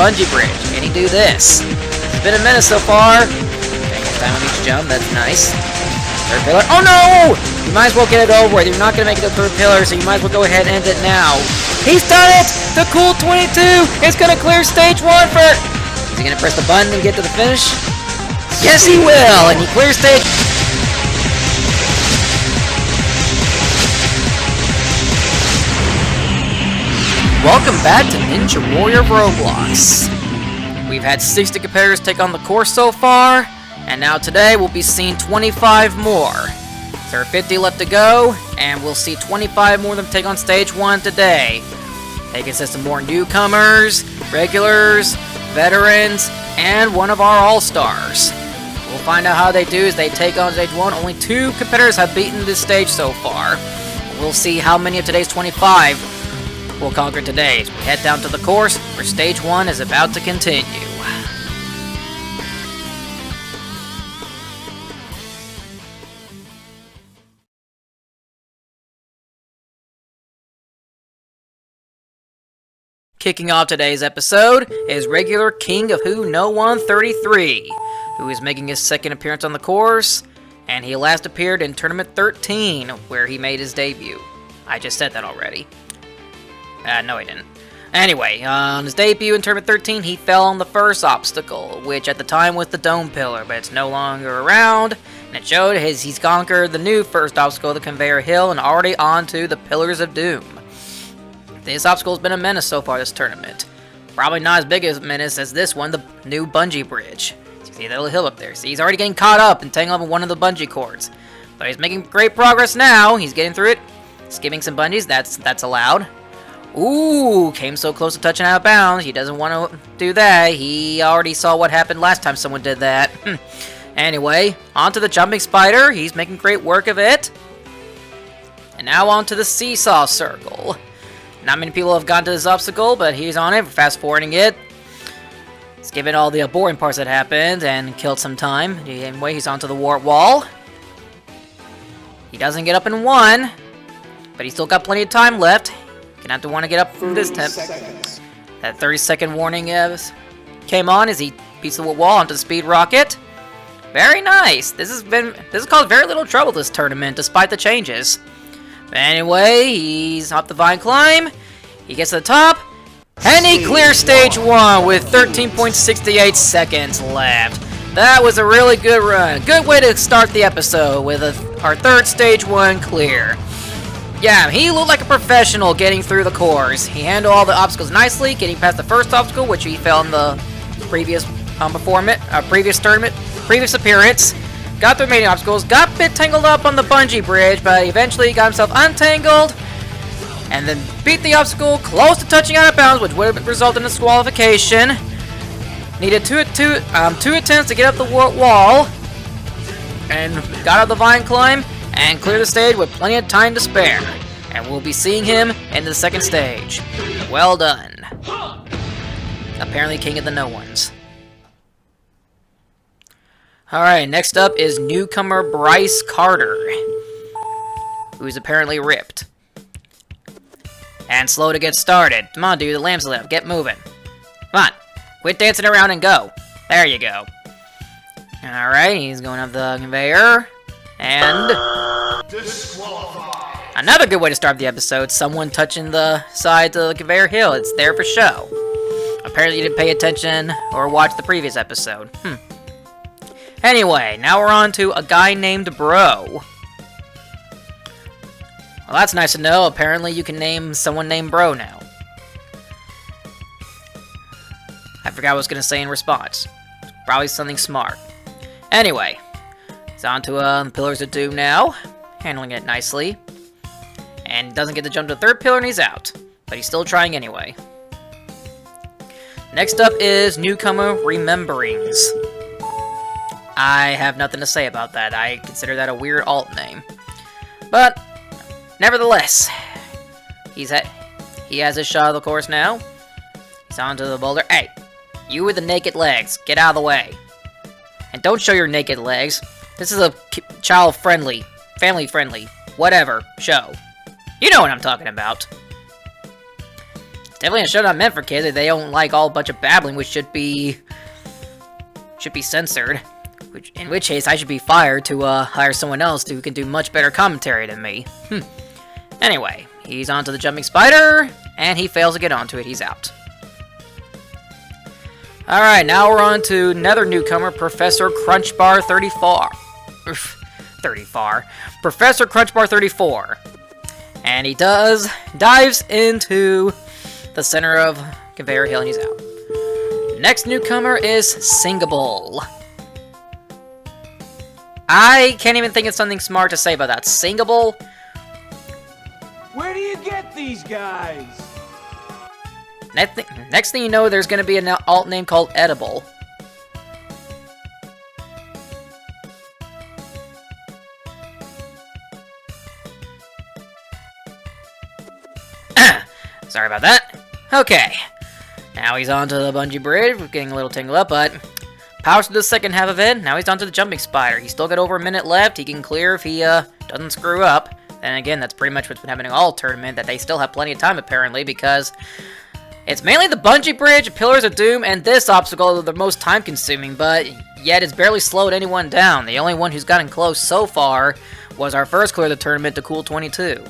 bungee bridge. Can he do this? It's been a minute so far. Taking his time on each jump, that's nice. Third pillar. Oh no! You might as well get it over with. You're not going to make it to the third pillar, so you might as well go ahead and end it now. He's done it! The cool 22 is going to clear stage 1 for... Is he going to press the button and get to the finish? Yes, he will! And he clears stage... Welcome back to Ninja Warrior Roblox. We've had 60 competitors take on the course so far, and now today we'll be seeing 25 more. There are 50 left to go, and we'll see 25 more of them take on stage 1 today. They consist of more newcomers, regulars, veterans, and one of our all-stars. We'll find out how they do as they take on stage 1. Only 2 competitors have beaten this stage so far. We'll see how many of today's 25 will conquer today as we head down to the course where stage 1 is about to continue. Kicking off today's episode is regular King of Who No One 33, who is making his second appearance on the course, and he last appeared in Tournament 13, where he made his debut. I just said that already. No, he didn't. Anyway, on his debut in Tournament 13, he fell on the first obstacle, which at the time was the Dome Pillar, but it's no longer around, and it showed he's conquered the new first obstacle, the Conveyor Hill, and already onto the Pillars of Doom. This obstacle has been a menace so far this tournament. Probably not as big a menace as this one, the new bungee bridge. See that little hill up there? See, he's already getting caught up and tangled up in one of the bungee cords. But he's making great progress now. He's getting through it. Skipping some bungees, that's allowed. Ooh, came so close to touching out of bounds. He doesn't want to do that. He already saw what happened last time someone did that. Anyway, onto the jumping spider. He's making great work of it. And now onto the seesaw circle. Not many people have gotten to this obstacle, but he's on it. Fast forwarding it. Skipping all the boring parts that happened and killed some time. Anyway, he's onto the warp wall. He doesn't get up in one, but he's still got plenty of time left. Gonna have to want to get up from this temp. That 30-second warning came on as he beats the wall onto the speed rocket. Very nice. This has caused very little trouble this tournament, despite the changes. But anyway, he's up the vine climb. He gets to the top, and he clears stage 1 with 13.68 seconds left. That was a really good run. Good way to start the episode with our third stage 1 clear. Yeah, he looked like a professional getting through the course. He handled all the obstacles nicely, getting past the first obstacle, which he fell in the previous previous appearance. Got the remaining obstacles, got a bit tangled up on the bungee bridge, but eventually got himself untangled, and then beat the obstacle close to touching out of bounds, which would have resulted in a disqualification. Needed two attempts to get up the wall, and got up the vine climb, and clear the stage with plenty of time to spare. And we'll be seeing him in the second stage. Well done. Apparently king of the no-ones. Alright, next up is newcomer Bryce Carter, who's apparently ripped. And slow to get started. Come on, dude, the lamp's lit. Get moving. Come on. Quit dancing around and go. There you go. Alright, he's going up the conveyor. And another good way to start the episode, someone touching the sides of the conveyor hill. It's there for show. Apparently you didn't pay attention or watch the previous episode. Anyway, now we're on to a guy named Bro. Well, that's nice to know. Apparently you can name someone named Bro now. I forgot what I was going to say in response. Probably something smart. Anyway, he's on to Pillars of Doom now. Handling it nicely. And doesn't get to jump to the third pillar and he's out. But he's still trying anyway. Next up is newcomer Rememberings. I have nothing to say about that. I consider that a weird alt name. But, nevertheless, he has his shot of the course now. He's onto the boulder. Hey, you with the naked legs, get out of the way. And don't show your naked legs. This is a child-friendly, family-friendly, whatever show. You know what I'm talking about. definitely a show not meant for kids. They don't like all a bunch of babbling, which should be censored. In which case, I should be fired to hire someone else who can do much better commentary than me. Anyway, he's onto the jumping spider, and he fails to get onto it. He's out. Alright, now we're on to another newcomer, Professor Crunchbar 34. Professor Crunchbar 34. And he dives into the center of Conveyor Hill, and he's out. Next newcomer is Singable. I can't even think of something smart to say about that. Singable? Where do you get these guys? Next thing you know, there's going to be an alt name called Edible. Sorry about that. Okay. Now he's onto the bungee bridge. We're getting a little tangled up, but powers to the second half of it. Now he's onto the jumping spider. He's still got over a minute left. He can clear if he doesn't screw up. And again, that's pretty much what's been happening all tournament, that they still have plenty of time apparently, because it's mainly the bungee bridge, Pillars of Doom, and this obstacle that are the most time-consuming, but yet it's barely slowed anyone down. The only one who's gotten close so far was our first clear of the tournament, to Cool 22.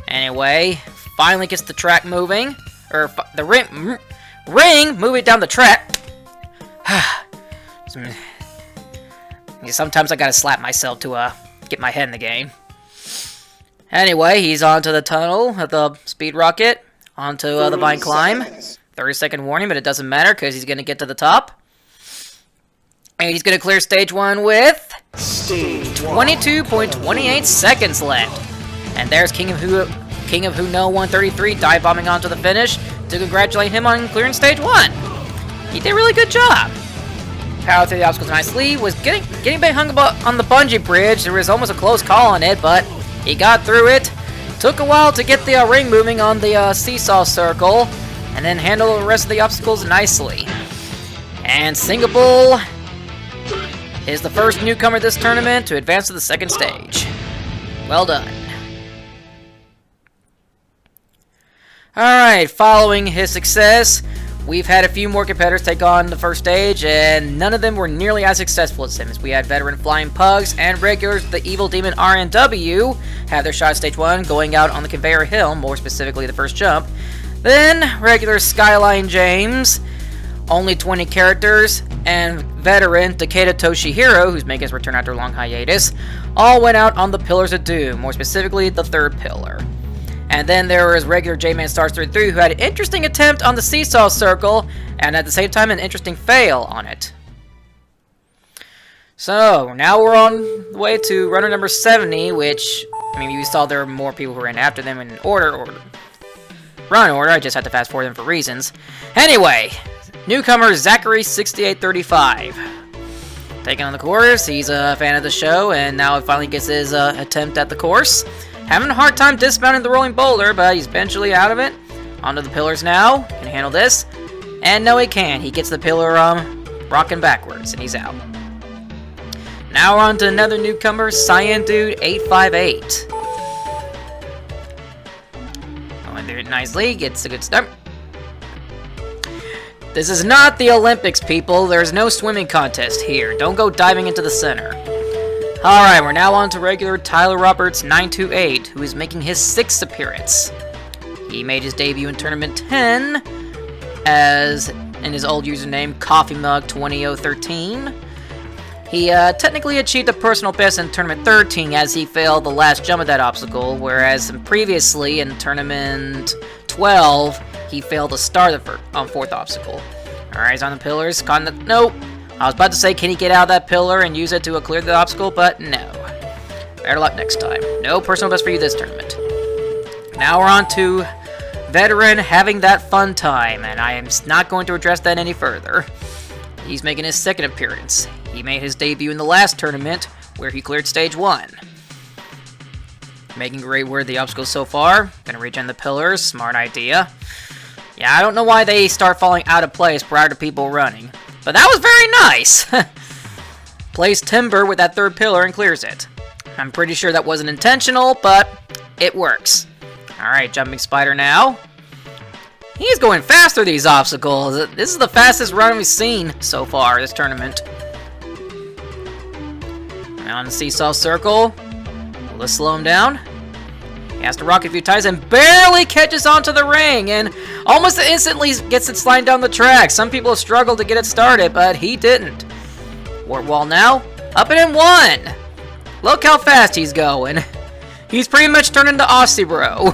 Anyway, finally gets the track moving, or the ring moving down the track. Sometimes I gotta slap myself to get my head in the game. Anyway, he's onto the tunnel of the speed rocket. Onto the vine climb. 30-second warning, but it doesn't matter because he's going to get to the top. And he's going to clear stage 1 with 22.28 seconds left. And there's King of Who No 133 dive bombing onto the finish to congratulate him on clearing stage 1. He did a really good job. Powered through the obstacles nicely. Was getting bit hung on the bungee bridge. There was almost a close call on it, but he got through it. Took a while to get the ring moving on the seesaw circle, and then handle the rest of the obstacles nicely. And Singable is the first newcomer this tournament to advance to the second stage. Well done. Alright, following his success, we've had a few more competitors take on the first stage, and none of them were nearly as successful as him, as we had veteran Flying Pugs and regulars the Evil Demon RNW had their shot at stage 1, going out on the Conveyor Hill, more specifically the first jump. Then, regular Skyline James, only 20 characters, and veteran Takeda Toshihiro, who's making his return after a long hiatus, all went out on the Pillars of Doom, more specifically the third pillar. And then there was regular J-Man Stars 33, who had an interesting attempt on the seesaw circle, and at the same time an interesting fail on it. So, now we're on the way to runner number 70, which, I mean, you saw there were more people who ran after them in run order, I just had to fast forward them for reasons. Anyway, newcomer Zachary 6835. Taking on the course, he's a fan of the show, and now he finally gets his attempt at the course. Having a hard time dismounting the rolling boulder, but he's eventually out of it. Onto the pillars now. Can handle this. And no, he can. He gets the pillar rocking backwards, and he's out. Now we're on to another newcomer, Cyan Dude 858. Going through it nicely, gets a good start. This is not the Olympics, people. There's no swimming contest here. Don't go diving into the center. Alright, we're now on to regular Tyler Roberts 928, who is making his 6th appearance. He made his debut in Tournament 10 as in his old username CoffeeMug20013. He technically achieved a personal best in Tournament 13 as he failed the last jump of that obstacle, whereas previously in Tournament 12, he failed the start of the 4th obstacle. Alright, he's on the pillars. Nope. I was about to say, can he get out of that pillar and use it to clear the obstacle, but no. Better luck next time. No personal best for you this tournament. Now we're on to veteran having that fun time, and I am not going to address that any further. He's making his 2nd appearance. He made his debut in the last tournament, where he cleared stage 1. Making great work the obstacles so far. Gonna regen the pillars, smart idea. Yeah, I don't know why they start falling out of place prior to people running. But that was very nice! Plays timber with that 3rd pillar and clears it. I'm pretty sure that wasn't intentional, but it works. Alright, jumping spider now. He's going fast through these obstacles. This is the fastest run we've seen so far this tournament. Now on the seesaw circle. Let's slow him down. He has to rock a few times and barely catches onto the ring and almost instantly gets it sliding down the track. Some people have struggled to get it started, but he didn't. Warp wall now. Up and in one. Look how fast he's going. He's pretty much turned into Aussie Bro.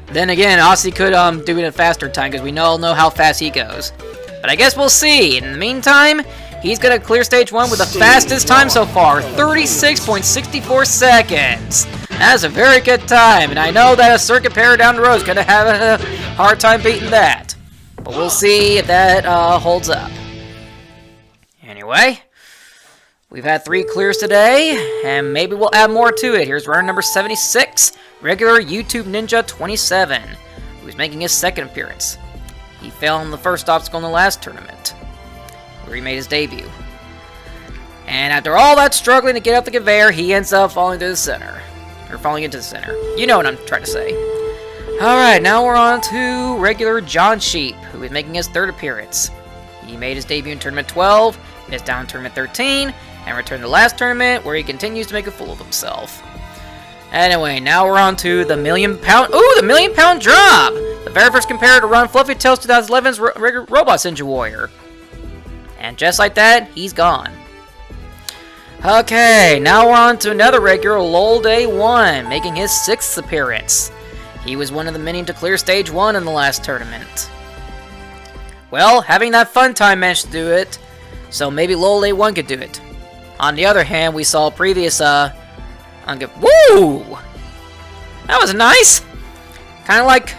Then again, Aussie could do it in a faster time because we all know how fast he goes. But I guess we'll see. In the meantime, he's going to clear stage 1 with the fastest time so far, 36.64 seconds. That's a very good time, and I know that a circuit pair down the road is going to have a hard time beating that. But we'll see if that holds up. Anyway, we've had 3 clears today, and maybe we'll add more to it. Here's runner number 76, regular YouTube Ninja 27, who's making his second appearance. He fell in the first obstacle in the last tournament, where he made his debut. And after all that struggling to get up the conveyor, he ends up falling to the center. Or falling into the center. You know what I'm trying to say. Alright, now we're on to regular John Sheep, who is making his third appearance. He made his debut in Tournament 12, missed out in Tournament 13, and returned to the last tournament, where he continues to make a fool of himself. Anyway, now we're on to the £1,000,000... Ooh, the £1,000,000 drop! The very first competitor to run Fluffy Tails 2011's Robot Ninja Warrior. And just like that, he's gone. Okay, now we're on to another regular, Lol Day 1, making his 6th appearance. He was one of the many to clear stage 1 in the last tournament. Well, having that fun time managed to do it, so maybe Lol Day 1 could do it. On the other hand, we saw previous, Woo! That was nice! Kind of like,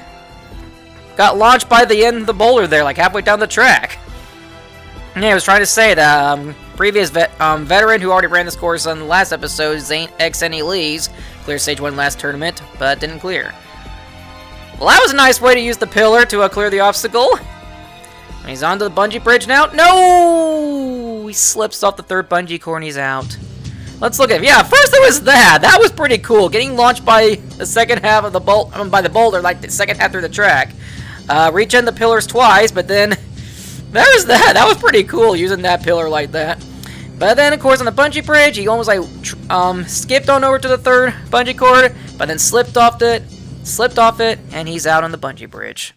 got launched by the end of the boulder there, like halfway down the track. Yeah, I was trying to say that, previous veteran who already ran this course on the last episode, Xien Lee's, cleared stage 1 last tournament, but didn't clear. Well, that was a nice way to use the pillar to clear the obstacle. And he's onto the bungee bridge now. No! He slips off the third bungee cord and he's out. Let's look at it. Yeah, first there was that. That was pretty cool. Getting launched by the second half of the by the boulder, like the second half through the track. Reaching the pillars twice, but then there's that. That was pretty cool using that pillar like that. But then, of course, on the bungee bridge, he almost like skipped on over to the third bungee cord, but then slipped off it, and he's out on the bungee bridge.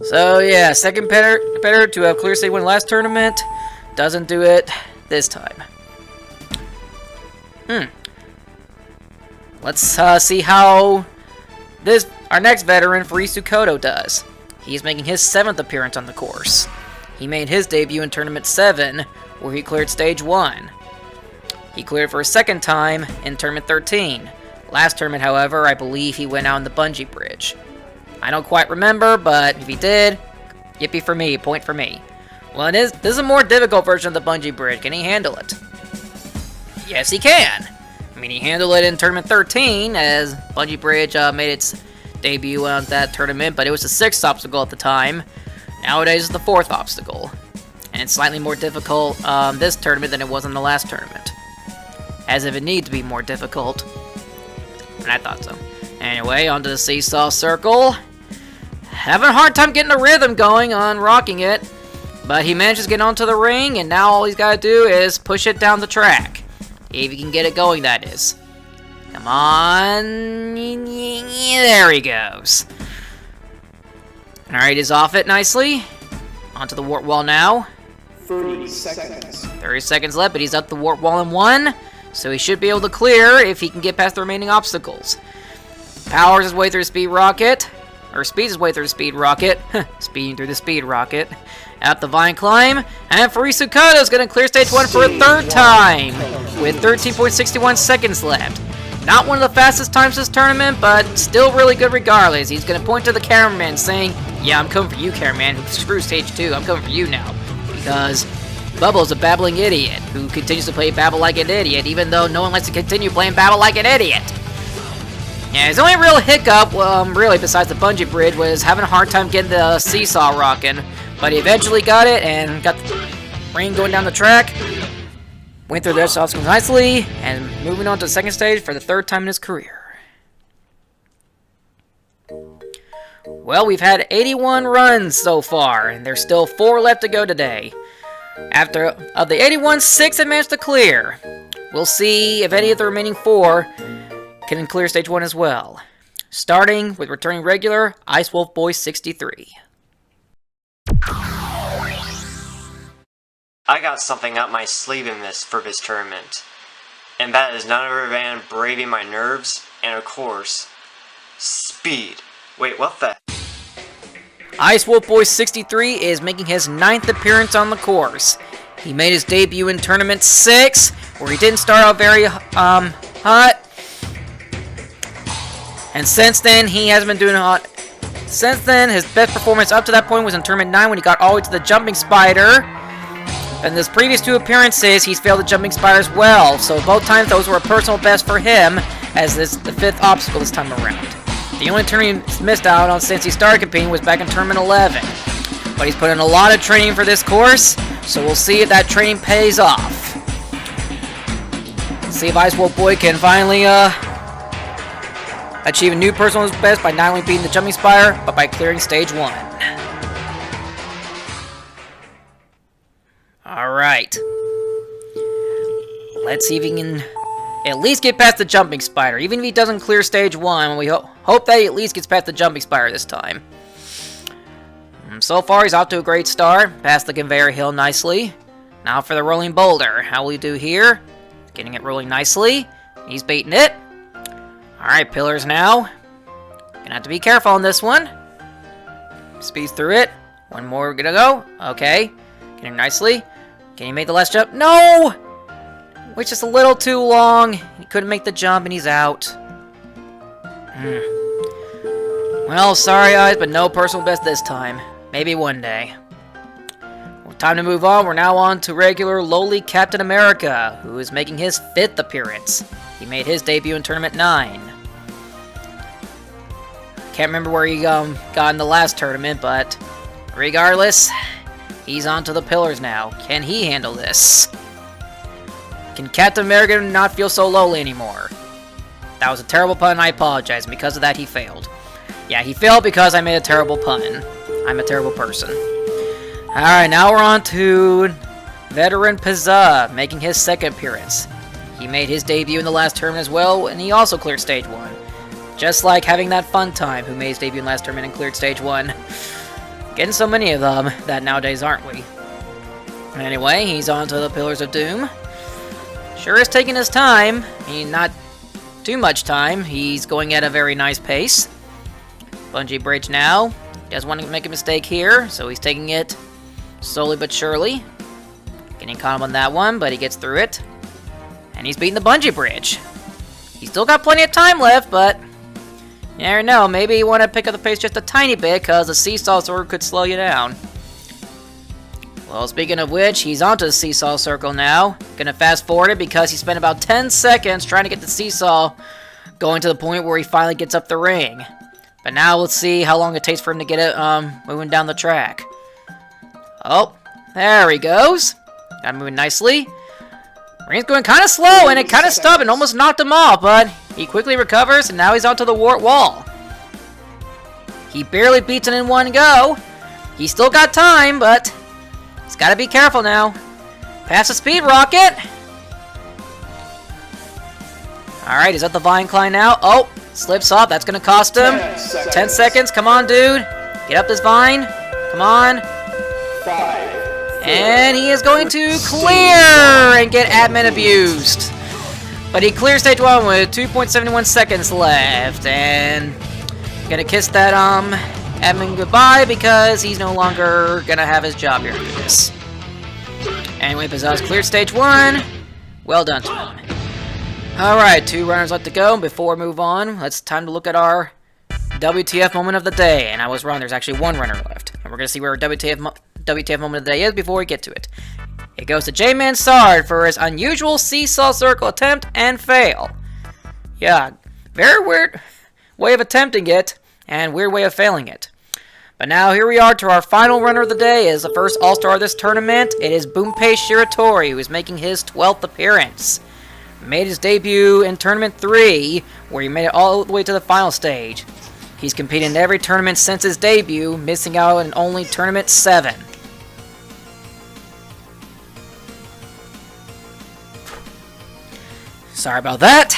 So yeah, second competitor to have clear stage 1 last tournament, doesn't do it this time. Let's see how our next veteran, Furisu Koto, does. He's making his 7th appearance on the course. He made his debut in Tournament 7, where he cleared Stage 1. He cleared for a second time in Tournament 13. Last tournament, however, I believe he went out on the bungee bridge. I don't quite remember, but if he did, yippee for me, point for me. Well, this is a more difficult version of the bungee bridge. Can he handle it? Yes, he can. I mean, he handled it in Tournament 13, as bungee bridge made its debut on that tournament, but it was the 6th obstacle at the time. Nowadays, it's the 4th obstacle. And it's slightly more difficult this tournament than it was in the last tournament. As if it needs to be more difficult. And I thought so. Anyway, onto the seesaw circle. Having a hard time getting the rhythm going on rocking it. But he manages to get onto the ring, and now all he's got to do is push it down the track. If he can get it going, that is. Come on. There he goes. Alright, he's off it nicely. Onto the warp wall now. 30 seconds. 30 seconds left, but he's up the warp wall in 1. So he should be able to clear if he can get past the remaining obstacles. Powers his way through the speed rocket. Or speeds his way through the speed rocket. Speeding through the speed rocket. Up the vine climb. And Furisu Koto is going to clear stage 1 for a 3rd time. With 13.61 seconds left. Not one of the fastest times this tournament, but still really good regardless. He's going to point to the cameraman saying, yeah, I'm coming for you, cameraman. Screw stage 2. I'm coming for you now. Because Bubba's a babbling idiot who continues to play Babble like an idiot, even though no one likes to continue playing Babble like an idiot. Yeah, his only real hiccup, really, besides the bungee bridge, was having a hard time getting the seesaw rocking. But he eventually got it and got the ring going down the track. Went through the obstacles nicely, and moving on to the second stage for the 3rd time in his career. Well, we've had 81 runs so far, and there's still 4 left to go today. Of the 81, 6 have managed to clear. We'll see if any of the remaining 4 can clear stage 1 as well. Starting with returning regular, Ice Wolf Boy 63. I got something up my sleeve for this tournament. And that is none other than braving my nerves, and of course, speed. Wait, what the? Ice Wolf Boy 63 is making his 9th appearance on the course. He made his debut in Tournament 6, where he didn't start out very hot. And since then, he hasn't been doing hot. Since then, his best performance up to that point was in Tournament 9 when he got all the way to the Jumping Spider. In his previous 2 appearances, he's failed the Jumping Spider as well, so both times those were a personal best for him, as this the 5th obstacle this time around. The only tournament he's missed out on since he started competing was back in Tournament 11. But he's put in a lot of training for this course, so we'll see if that training pays off. Let's see if Ice Wolf Boy can finally achieve a new personal best by not only beating the Jumping Spider, but by clearing stage 1. Alright. Let's see if he can at least get past the Jumping Spider. Even if he doesn't clear stage 1, we hope that he at least gets past the Jumping Spider this time. So far, he's off to a great start. Past the conveyor hill nicely. Now for the rolling boulder. How will he do here? Getting it rolling nicely. He's beating it. Alright, pillars now. Gonna have to be careful on this one. Speeds through it. One more gonna go. Okay. Getting nicely. Can he make the last jump? No! Wait just a little too long. He couldn't make the jump and he's out. Well, sorry guys, but no personal best this time. Maybe one day. Well, time to move on. We're now on to regular lowly Captain America, who is making his 5th appearance. He made his debut in Tournament 9. Can't remember where he got in the last tournament, but regardless, he's onto the pillars now. Can he handle this? Can Captain America not feel so lowly anymore? That was a terrible pun, I apologize. Because of that, he failed. Yeah, he failed because I made a terrible pun. I'm a terrible person. Alright, now we're on to Veteran Pizza, making his 2nd appearance. He made his debut in the last tournament as well, and he also cleared stage 1. Just like having that fun time who made his debut in last tournament and cleared stage 1. Getting so many of them that nowadays, aren't we? Anyway, he's on to the Pillars of Doom. Sure is taking his time. I mean, not too much time. He's going at a very nice pace. Bungee bridge now. He doesn't want to make a mistake here, so he's taking it slowly but surely. Getting caught up on that one, but he gets through it. And he's beating the bungee bridge. He's still got plenty of time left, but you never know. Maybe you want to pick up the pace just a tiny bit, because the seesaw sword could slow you down. Well, speaking of which, he's onto the seesaw circle now. Gonna fast forward it because he spent about 10 seconds trying to get the seesaw going to the point where he finally gets up the ring. But now let's see how long it takes for him to get it moving down the track. Oh, there he goes. Got moving nicely. Ring's going kind of slow, and it kind of stopped and almost knocked him off, but he quickly recovers, and now he's onto the wall. He barely beats it in one go. He's still got time, but he's got to be careful now. Past the speed rocket. Alright, he's at the vine climb now. Oh, slips off. That's going to cost him 10 seconds. Come on, dude. Get up this vine. Come on. 5. And he is going to clear and get admin abused. But he clears stage 1 with 2.71 seconds left. And gonna kiss that admin goodbye because he's no longer gonna have his job here after this. Anyway, Pizzazz cleared stage 1. Well done to him. Alright, 2 runners left to go. Before we move on, it's time to look at our WTF moment of the day. And I was wrong, there's actually 1 runner left. And we're gonna see where our WTF moment of the day is before we get to it. It goes to J-Man Sard for his unusual seesaw circle attempt and fail. Yeah, very weird way of attempting it, and weird way of failing it. But now here we are to our final runner of the day. Is the first All-Star of this tournament. It is Bunpei Shiratori, who is making his 12th appearance. Made his debut in Tournament 3, where he made it all the way to the final stage. He's competed in every tournament since his debut, missing out in only Tournament 7. Sorry about that.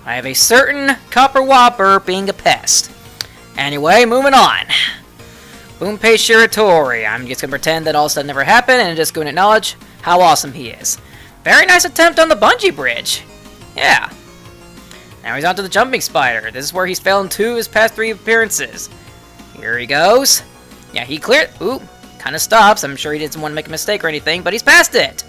I have a certain Copper Whopper being a pest. Anyway, moving on. Gunpei Shiratori. I'm just going to pretend that all of a sudden never happened and just going to acknowledge how awesome he is. Very nice attempt on the bungee bridge. Yeah. Now he's on to the jumping spider. This is where he's failed in 2 of his past 3 appearances. Here he goes. Yeah, he cleared. Ooh, kind of stops. I'm sure he didn't want to make a mistake or anything, but he's passed it.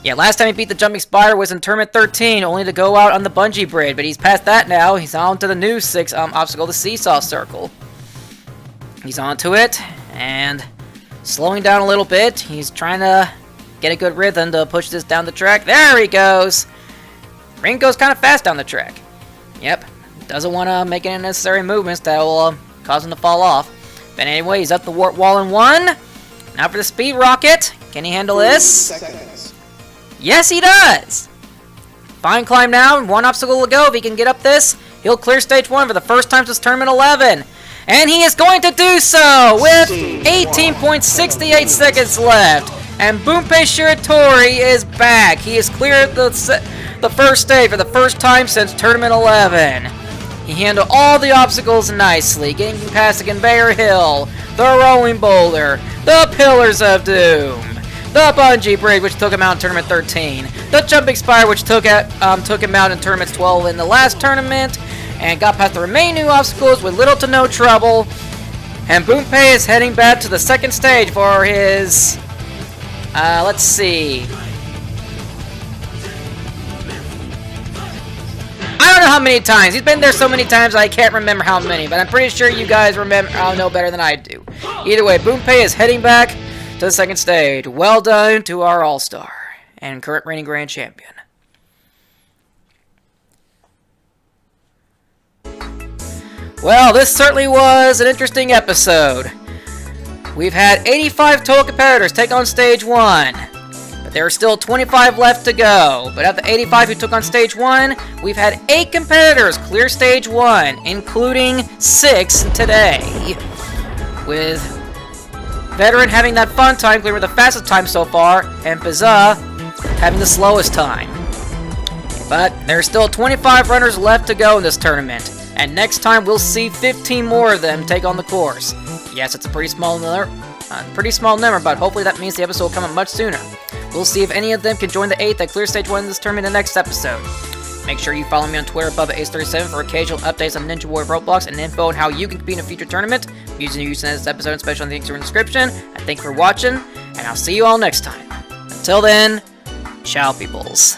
Yeah, last time he beat the jumping spider was in Tournament 13, only to go out on the bungee bridge, but he's past that now. He's on to the new 6th obstacle, the seesaw circle. He's onto it, and slowing down a little bit. He's trying to get a good rhythm to push this down the track. There he goes! Ring goes kind of fast down the track. Yep, doesn't want to make any unnecessary movements that will cause him to fall off. But anyway, he's up the warp wall in 1. Now for the speed rocket. Can he handle this? Seconds. Yes, he does! Fine climb now, 1 obstacle to go. If he can get up this, he'll clear stage 1 for the first time since Tournament 11. And he is going to do so with 18.68 seconds left. And Gunpei Shiratori is back. He has cleared the first stage for the first time since Tournament 11. He handled all the obstacles nicely, getting past the conveyor hill, the rolling boulder, the pillars of doom, the bungee bridge, which took him out in Tournament 13, the jumping spider, which took him out in Tournament 12 in the last tournament, and got past the remaining obstacles with little to no trouble. And Gunpei is heading back to the 2nd stage for his, let's see. I don't know how many times. He's been there so many times I can't remember how many, but I'm pretty sure you guys remember. I'll know better than I do. Either way, Gunpei is heading back to the 2nd stage. Well done to our All-Star and current reigning Grand Champion. Well, this certainly was an interesting episode. We've had 85 total competitors take on Stage 1. But there are still 25 left to go. But of the 85 who took on Stage 1, we've had 8 competitors clear Stage 1, including 6 today. With Veteran having that fun time, clearing the fastest time so far, and Bubba having the slowest time. But there are still 25 runners left to go in this tournament. And next time we'll see 15 more of them take on the course. Yes, it's a pretty small number, but hopefully that means the episode will come out much sooner. We'll see if any of them can join the 8 that clear Stage 1 in this tournament in the next episode. Make sure you follow me on Twitter, BubbaAce37, for occasional updates on Ninja Warrior Roblox and info on how you can compete in a future tournament using this episode and special links in the description. And thank you for watching, and I'll see you all next time. Until then, ciao peoples.